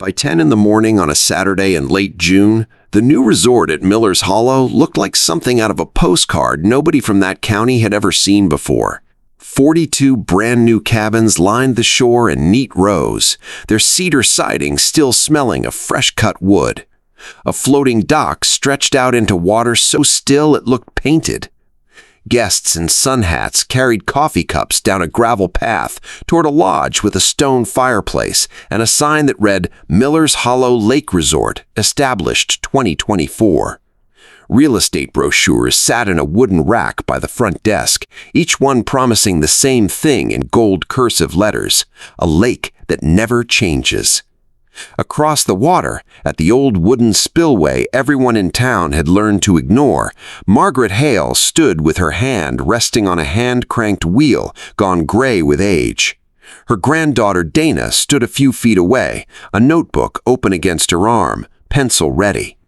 By 10 in the morning on a Saturday in late June, the new resort at Miller's Hollow looked like something out of a postcard nobody from that county had ever seen before. 42 brand new cabins lined the shore in neat rows, their cedar siding still smelling of fresh-cut wood. A floating dock stretched out into water so still it looked painted. Guests in sun hats carried coffee cups down a gravel path toward a lodge with a stone fireplace and a sign that read Miller's Hollow Lake Resort, established 2024. Real estate brochures sat in a wooden rack by the front desk, each one promising the same thing in gold cursive letters, a lake that never changes. Across the water, at the old wooden spillway everyone in town had learned to ignore, Margaret Hail stood with her hand resting on a hand-cranked wheel gone gray with age. Her granddaughter Dana stood a few feet away, a notebook open against her arm, pencil ready.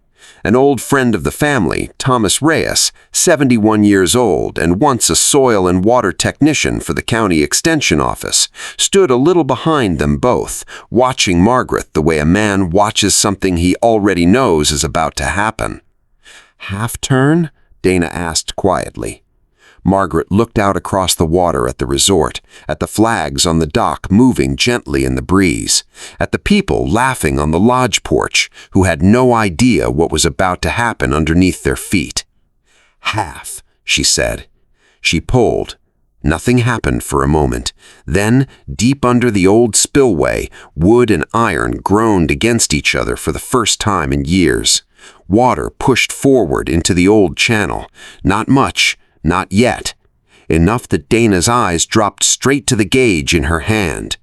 An old friend of the family, Thomas Reyes, 71 years old and once a soil and water technician for the county extension office, stood a little behind them both, watching Margaret the way a man watches something he already knows is about to happen. "Half turn?" Dana asked quietly. Margaret looked out across the water at the resort, at the flags on the dock moving gently in the breeze, at the people laughing on the lodge porch who had no idea what was about to happen underneath their feet. "Half," she said. She pulled. Nothing happened for a moment. Then, deep under the old spillway, wood and iron groaned against each other for the first time in years. Water pushed forward into the old channel. Not much. Not yet. Enough that Dana's eyes dropped straight to the gauge in her hand.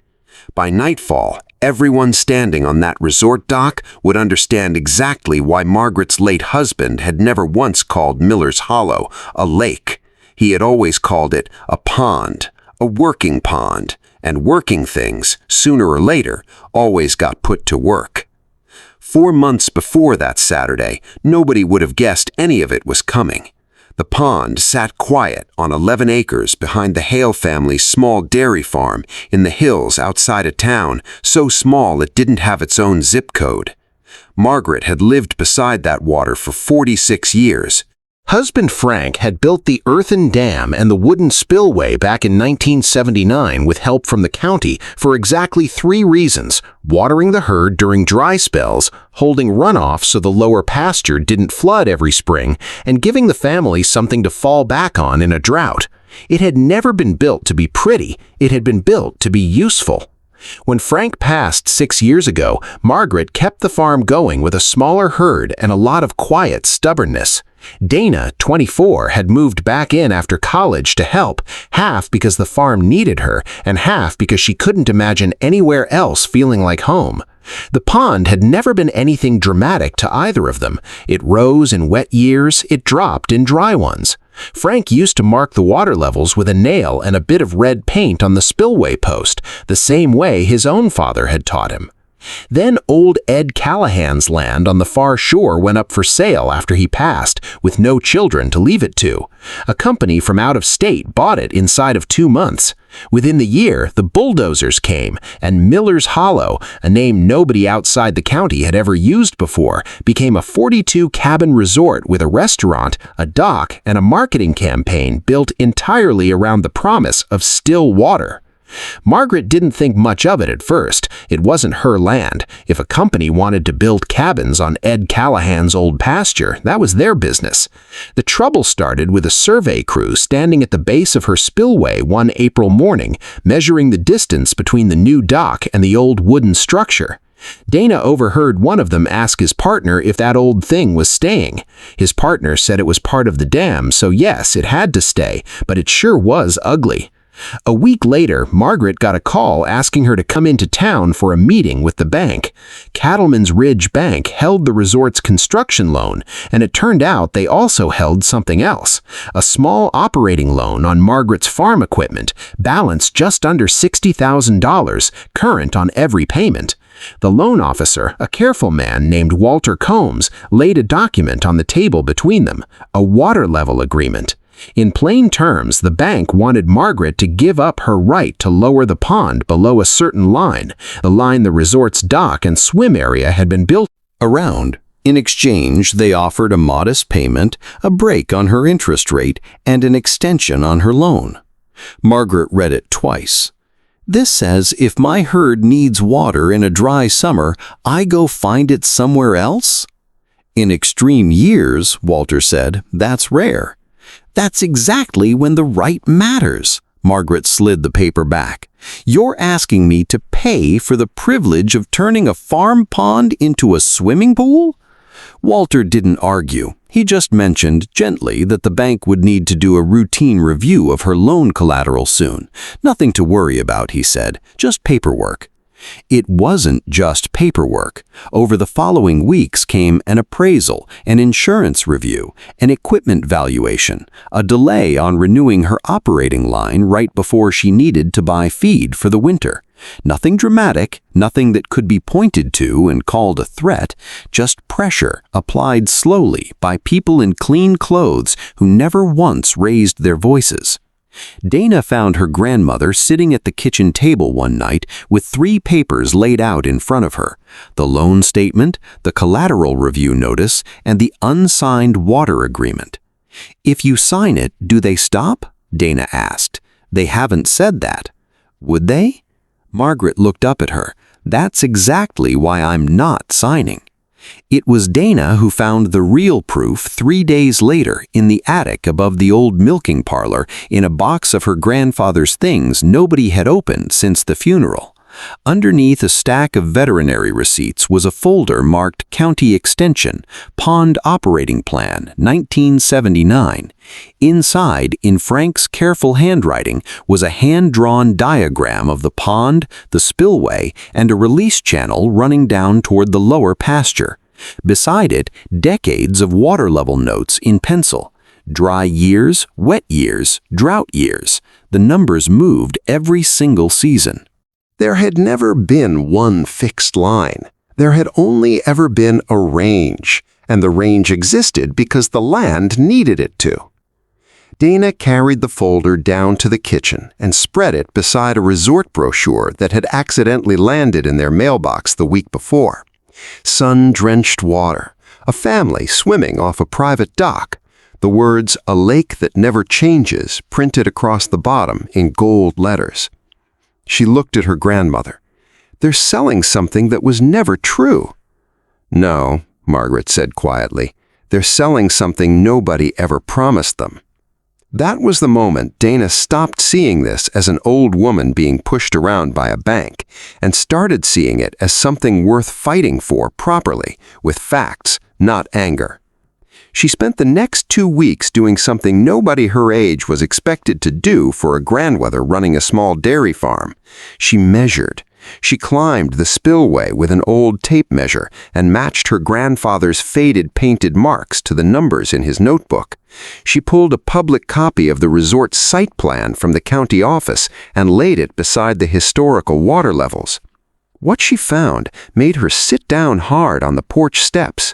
By nightfall, everyone standing on that resort dock would understand exactly why Margaret's late husband had never once called Miller's Hollow a lake. He had always called it a pond, a working pond, and working things, sooner or later, always got put to work. 4 months before that Saturday, nobody would have guessed any of it was coming. The pond sat quiet on 11 acres behind the Hail family's small dairy farm in the hills outside of town, so small it didn't have its own zip code. Margaret had lived beside that water for 46 years. Husband Frank had built the earthen dam and the wooden spillway back in 1979 with help from the county for exactly 3 reasons: watering the herd during dry spells, holding runoff so the lower pasture didn't flood every spring, and giving the family something to fall back on in a drought. It had never been built to be pretty, it had been built to be useful. When Frank passed 6 years ago, Margaret kept the farm going with a smaller herd and a lot of quiet stubbornness. Dana, 24, had moved back in after college to help, half because the farm needed her and half because she couldn't imagine anywhere else feeling like home. The pond had never been anything dramatic to either of them. It rose in wet years, it dropped in dry ones. Frank used to mark the water levels with a nail and a bit of red paint on the spillway post, the same way his own father had taught him. Then old Ed Callahan's land on the far shore went up for sale after he passed, with no children to leave it to. A company from out of state bought it inside of 2 months. Within the year, the bulldozers came, and Miller's Hollow, a name nobody outside the county had ever used before, became a 42-cabin resort with a restaurant, a dock, and a marketing campaign built entirely around the promise of still water. Margaret didn't think much of it at first. It wasn't her land. If a company wanted to build cabins on Ed Callahan's old pasture, that was their business. The trouble started with a survey crew standing at the base of her spillway one April morning, measuring the distance between the new dock and the old wooden structure. Dana overheard one of them ask his partner if that old thing was staying. His partner said it was part of the dam, so yes, it had to stay, but it sure was ugly. A week later, Margaret got a call asking her to come into town for a meeting with the bank. Cattleman's Ridge Bank held the resort's construction loan, and it turned out they also held something else, a small operating loan on Margaret's farm equipment, balanced just under $60,000, current on every payment. The loan officer, a careful man named Walter Combs, laid a document on the table between them, a water level agreement. In plain terms, the bank wanted Margaret to give up her right to lower the pond below a certain line, the line the resort's dock and swim area had been built around. In exchange, they offered a modest payment, a break on her interest rate, and an extension on her loan. Margaret read it twice. This says if my herd needs water in a dry summer, I go find it somewhere else? In extreme years, Walter said, that's rare. That's exactly when the right matters. Margaret slid the paper back. You're asking me to pay for the privilege of turning a farm pond into a swimming pool? Walter didn't argue. He just mentioned gently that the bank would need to do a routine review of her loan collateral soon. Nothing to worry about, he said, just paperwork. It wasn't just paperwork. Over the following weeks came an appraisal, an insurance review, an equipment valuation, a delay on renewing her operating line right before she needed to buy feed for the winter. Nothing dramatic, nothing that could be pointed to and called a threat, just pressure applied slowly by people in clean clothes who never once raised their voices. Dana found her grandmother sitting at the kitchen table one night with 3 papers laid out in front of her: the loan statement, the collateral review notice, and the unsigned water agreement. "If you sign it, do they stop?" Dana asked. "They haven't said that." "Would they?" Margaret looked up at her. "That's exactly why I'm not signing." It was Dana who found the real proof 3 days later in the attic above the old milking parlor in a box of her grandfather's things nobody had opened since the funeral. Underneath a stack of veterinary receipts was a folder marked County Extension, Pond Operating Plan, 1979. Inside, in Frank's careful handwriting, was a hand-drawn diagram of the pond, the spillway, and a release channel running down toward the lower pasture. Beside it, decades of water level notes in pencil. Dry years, wet years, drought years. The numbers moved every single season. There had never been one fixed line. There had only ever been a range, and the range existed because the land needed it to. Dana carried the folder down to the kitchen and spread it beside a resort brochure that had accidentally landed in their mailbox the week before. Sun-drenched water, a family swimming off a private dock, the words "A lake that never changes" printed across the bottom in gold letters. She looked at her grandmother. "They're selling something that was never true." "No," Margaret said quietly. "They're selling something nobody ever promised them." That was the moment Dana stopped seeing this as an old woman being pushed around by a bank and started seeing it as something worth fighting for properly, with facts, not anger. She spent the next 2 weeks doing something nobody her age was expected to do for a grandmother running a small dairy farm. She measured. She climbed the spillway with an old tape measure and matched her grandfather's faded painted marks to the numbers in his notebook. She pulled a public copy of the resort's site plan from the county office and laid it beside the historical water levels. What she found made her sit down hard on the porch steps.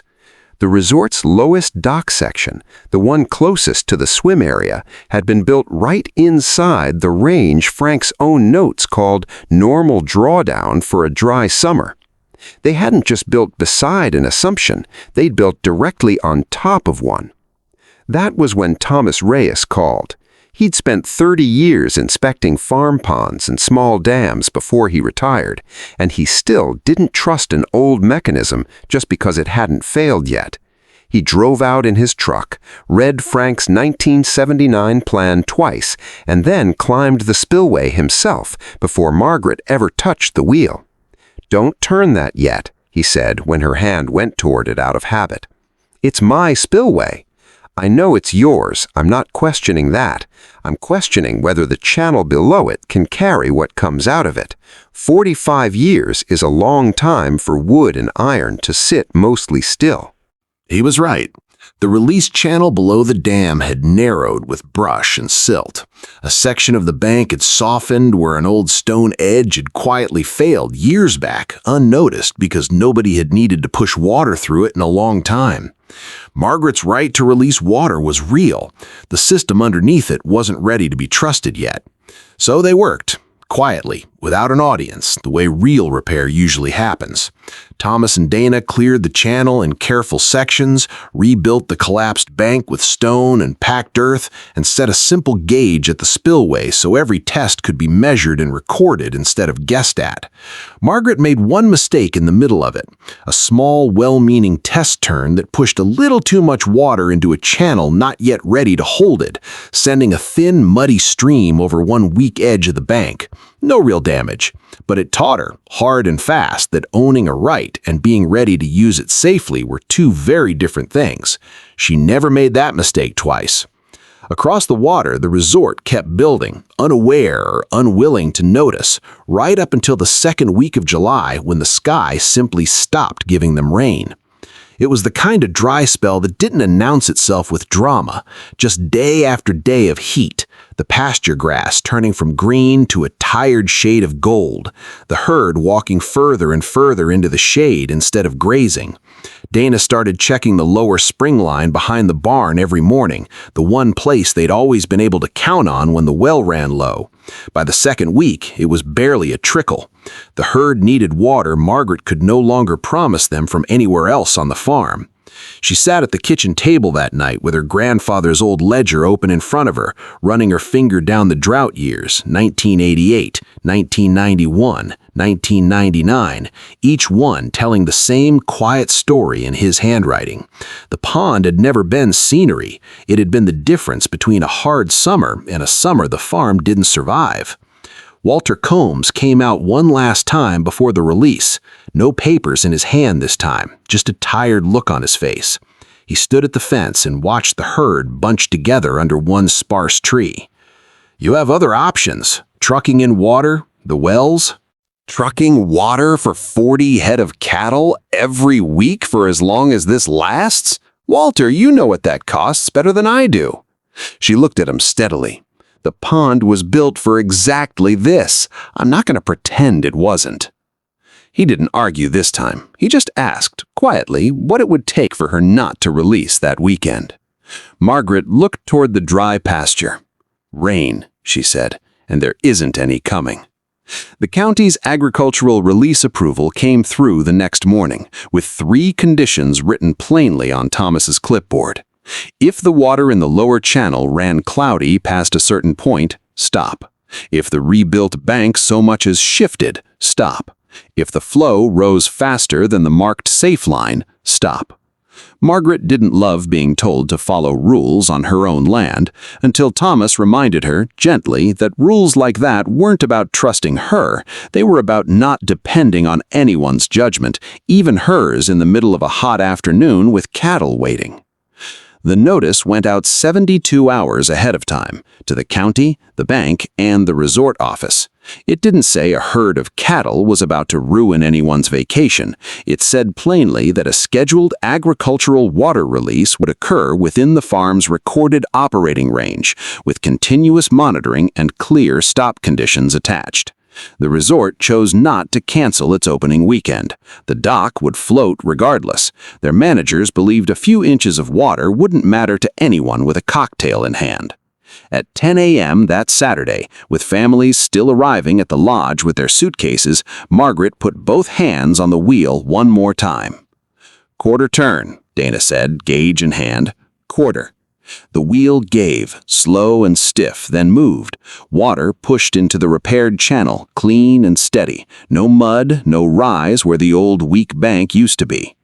The resort's lowest dock section, the one closest to the swim area, had been built right inside the range Frank's own notes called normal drawdown for a dry summer. They hadn't just built beside an assumption, they'd built directly on top of one. That was when Thomas Reyes called. He'd spent 30 years inspecting farm ponds and small dams before he retired, and he still didn't trust an old mechanism just because it hadn't failed yet. He drove out in his truck, read Frank's 1979 plan twice, and then climbed the spillway himself before Margaret ever touched the wheel. "Don't turn that yet," he said when her hand went toward it out of habit. "It's my spillway. I know it's yours, I'm not questioning that. I'm questioning whether the channel below it can carry what comes out of it. 45 years is a long time for wood and iron to sit mostly still." He was right. The release channel below the dam had narrowed with brush and silt. A section of the bank had softened where an old stone edge had quietly failed years back, unnoticed because nobody had needed to push water through it in a long time. Margaret's right to release water was real. The system underneath it wasn't ready to be trusted yet. So they worked, quietly, without an audience, the way real repair usually happens. Thomas and Dana cleared the channel in careful sections, rebuilt the collapsed bank with stone and packed earth, and set a simple gauge at the spillway so every test could be measured and recorded instead of guessed at. Margaret made one mistake in the middle of it, a small, well-meaning test turn that pushed a little too much water into a channel not yet ready to hold it, sending a thin, muddy stream over one weak edge of the bank. No real damage, but it taught her, hard and fast, that owning a right and being ready to use it safely were two very different things. She never made that mistake twice. Across the water, the resort kept building, unaware or unwilling to notice, right up until the second week of July when the sky simply stopped giving them rain. It was the kind of dry spell that didn't announce itself with drama, just day after day of heat, the pasture grass turning from green to a tired shade of gold, the herd walking further and further into the shade instead of grazing. Dana started checking the lower spring line behind the barn every morning, the one place they'd always been able to count on when the well ran low. By the second week, it was barely a trickle. The herd needed water Margaret could no longer promise them from anywhere else on the farm. She sat at the kitchen table that night with her grandfather's old ledger open in front of her, running her finger down the drought years, 1988, 1991, 1999, each one telling the same quiet story in his handwriting. The pond had never been scenery. It had been the difference between a hard summer and a summer the farm didn't survive. Walter Combs came out one last time before the release. No papers in his hand this time, just a tired look on his face. He stood at the fence and watched the herd bunched together under one sparse tree. "You have other options. Trucking in water, the wells." Trucking water for 40 head of cattle every week for as long as this lasts? Walter, you know what that costs better than I do. She looked at him steadily. The pond was built for exactly this. I'm not going to pretend it wasn't. He didn't argue this time. He just asked, quietly, what it would take for her not to release that weekend. Margaret looked toward the dry pasture. "Rain," she said, "and there isn't any coming." The county's agricultural release approval came through the next morning, with 3 conditions written plainly on Thomas's clipboard. If the water in the lower channel ran cloudy past a certain point, stop. If the rebuilt bank so much as shifted, stop. If the flow rose faster than the marked safe line, stop. Margaret didn't love being told to follow rules on her own land until Thomas reminded her, gently, that rules like that weren't about trusting her. They were about not depending on anyone's judgment, even hers in the middle of a hot afternoon with cattle waiting. The notice went out 72 hours ahead of time, to the county, the bank, and the resort office. It didn't say a herd of cattle was about to ruin anyone's vacation. It said plainly that a scheduled agricultural water release would occur within the farm's recorded operating range, with continuous monitoring and clear stop conditions attached. The resort chose not to cancel its opening weekend. The dock would float regardless. Their managers believed a few inches of water wouldn't matter to anyone with a cocktail in hand. At 10 a.m. that Saturday, with families still arriving at the lodge with their suitcases, Margaret put both hands on the wheel one more time. "Quarter turn," Dana said, gauge in hand. "Quarter." The wheel gave, slow and stiff, then moved. Water pushed into the repaired channel, clean and steady. No mud, no rise where the old weak bank used to be.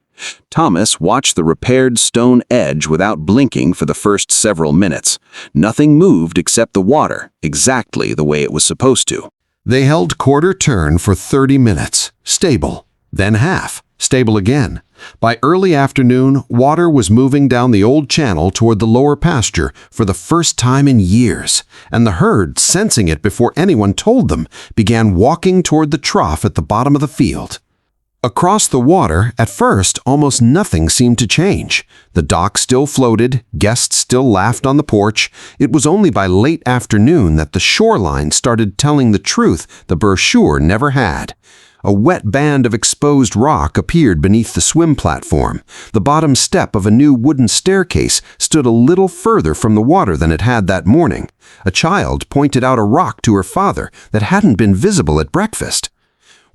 Thomas watched the repaired stone edge without blinking for the first several minutes. Nothing moved except the water, exactly the way it was supposed to. They held quarter turn for 30 minutes, stable, then half, stable again. By early afternoon, water was moving down the old channel toward the lower pasture for the first time in years, and the herd, sensing it before anyone told them, began walking toward the trough at the bottom of the field. Across the water, at first, almost nothing seemed to change. The dock still floated, guests still laughed on the porch. It was only by late afternoon that the shoreline started telling the truth the brochure never had. A wet band of exposed rock appeared beneath the swim platform. The bottom step of a new wooden staircase stood a little further from the water than it had that morning. A child pointed out a rock to her father that hadn't been visible at breakfast.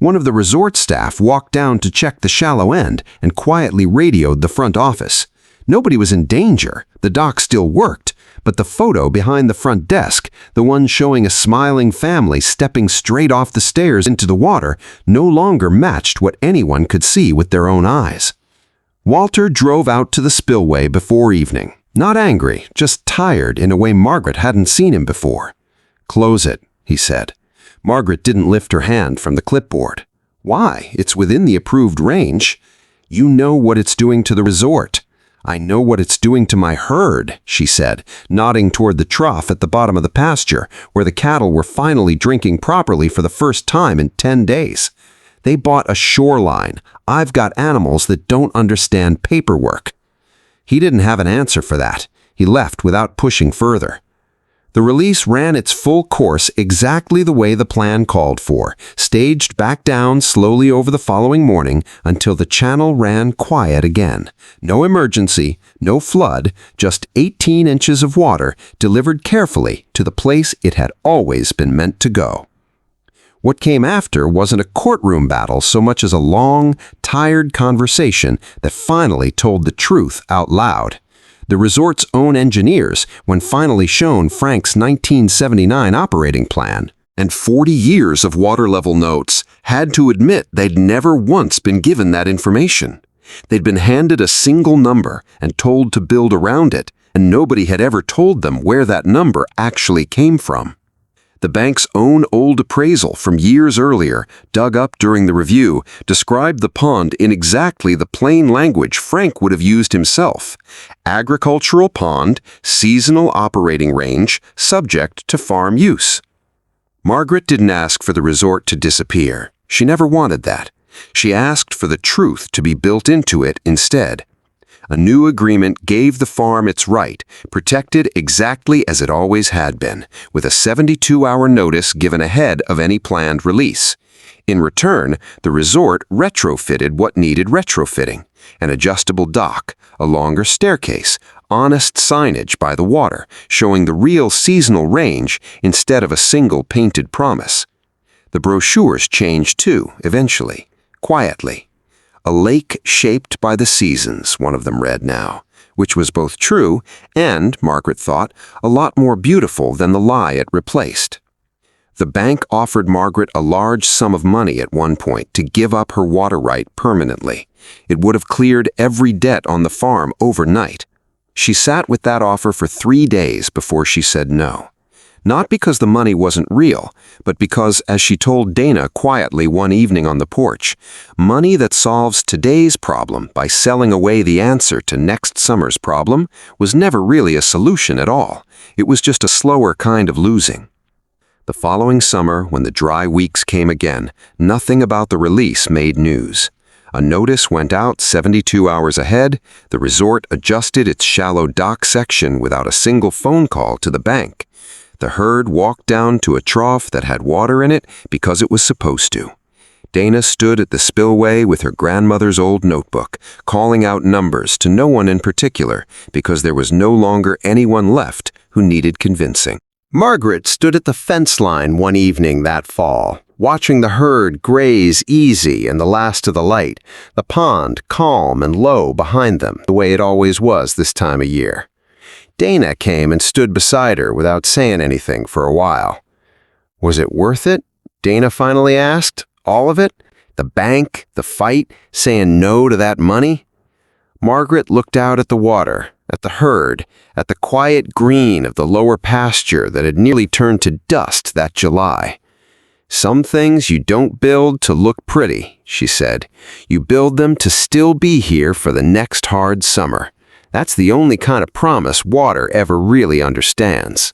One of the resort staff walked down to check the shallow end and quietly radioed the front office. Nobody was in danger. The dock still worked, but the photo behind the front desk, the one showing a smiling family stepping straight off the stairs into the water, no longer matched what anyone could see with their own eyes. Walter drove out to the Spillway before evening. Not angry, just tired in a way Margaret hadn't seen him before. "Close it," he said. Margaret didn't lift her hand from the clipboard. "Why? It's within the approved range." "You know what it's doing to the resort." "I know what it's doing to my herd," she said, nodding toward the trough at the bottom of the pasture, where the cattle were finally drinking properly for the first time in 10 days. "They bought a shoreline. I've got animals that don't understand paperwork." He didn't have an answer for that. He left without pushing further. The release ran its full course exactly the way the plan called for, staged back down slowly over the following morning until the channel ran quiet again. No emergency, no flood, just 18 inches of water delivered carefully to the place it had always been meant to go. What came after wasn't a courtroom battle so much as a long, tired conversation that finally told the truth out loud. The resort's own engineers, when finally shown Frank's 1979 operating plan, and 40 years of water-level notes, had to admit they'd never once been given that information. They'd been handed a single number and told to build around it, and nobody had ever told them where that number actually came from. The bank's own old appraisal from years earlier, dug up during the review, described the pond in exactly the plain language Frank would have used himself. Agricultural pond, seasonal operating range, subject to farm use. Margaret didn't ask for the resort to disappear. She never wanted that. She asked for the truth to be built into it instead. A new agreement gave the farm its right, protected exactly as it always had been, with a 72-hour notice given ahead of any planned release. In return, the resort retrofitted what needed retrofitting: an adjustable dock, a longer staircase, honest signage by the water, showing the real seasonal range instead of a single painted promise. The brochures changed too, eventually, quietly. "A lake shaped by the seasons," one of them read now, which was both true and, Margaret thought, a lot more beautiful than the lie it replaced. The bank offered Margaret a large sum of money at one point to give up her water right permanently. It would have cleared every debt on the farm overnight. She sat with that offer for 3 days before she said no. Not because the money wasn't real, but because, as she told Dana quietly one evening on the porch, money that solves today's problem by selling away the answer to next summer's problem was never really a solution at all. It was just a slower kind of losing. The following summer, when the dry weeks came again, nothing about the release made news. A notice went out 72 hours ahead. The resort adjusted its shallow dock section without a single phone call to the bank. The herd walked down to a trough that had water in it because it was supposed to. Dana stood at the spillway with her grandmother's old notebook, calling out numbers to no one in particular because there was no longer anyone left who needed convincing. Margaret stood at the fence line one evening that fall, watching the herd graze easy in the last of the light, the pond calm and low behind them, the way it always was this time of year. Dana came and stood beside her without saying anything for a while. "Was it worth it?" Dana finally asked. "All of it? The bank, the fight, saying no to that money?" Margaret looked out at the water, at the herd, at the quiet green of the lower pasture that had nearly turned to dust that July. "Some things you don't build to look pretty," she said. "You build them to still be here for the next hard summer. That's the only kind of promise water ever really understands."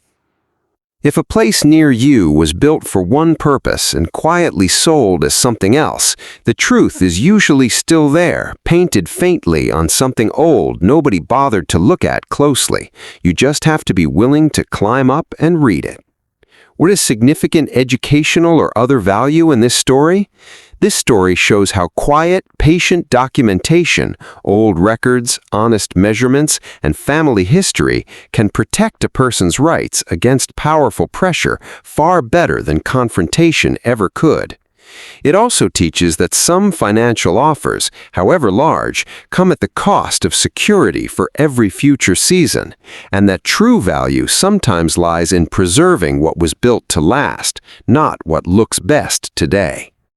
If a place near you was built for one purpose and quietly sold as something else, the truth is usually still there, painted faintly on something old nobody bothered to look at closely. You just have to be willing to climb up and read it. What is significant educational or other value in this story? This story shows how quiet, patient documentation, old records, honest measurements, and family history can protect a person's rights against powerful pressure far better than confrontation ever could. It also teaches that some financial offers, however large, come at the cost of security for every future season, and that true value sometimes lies in preserving what was built to last, not what looks best today.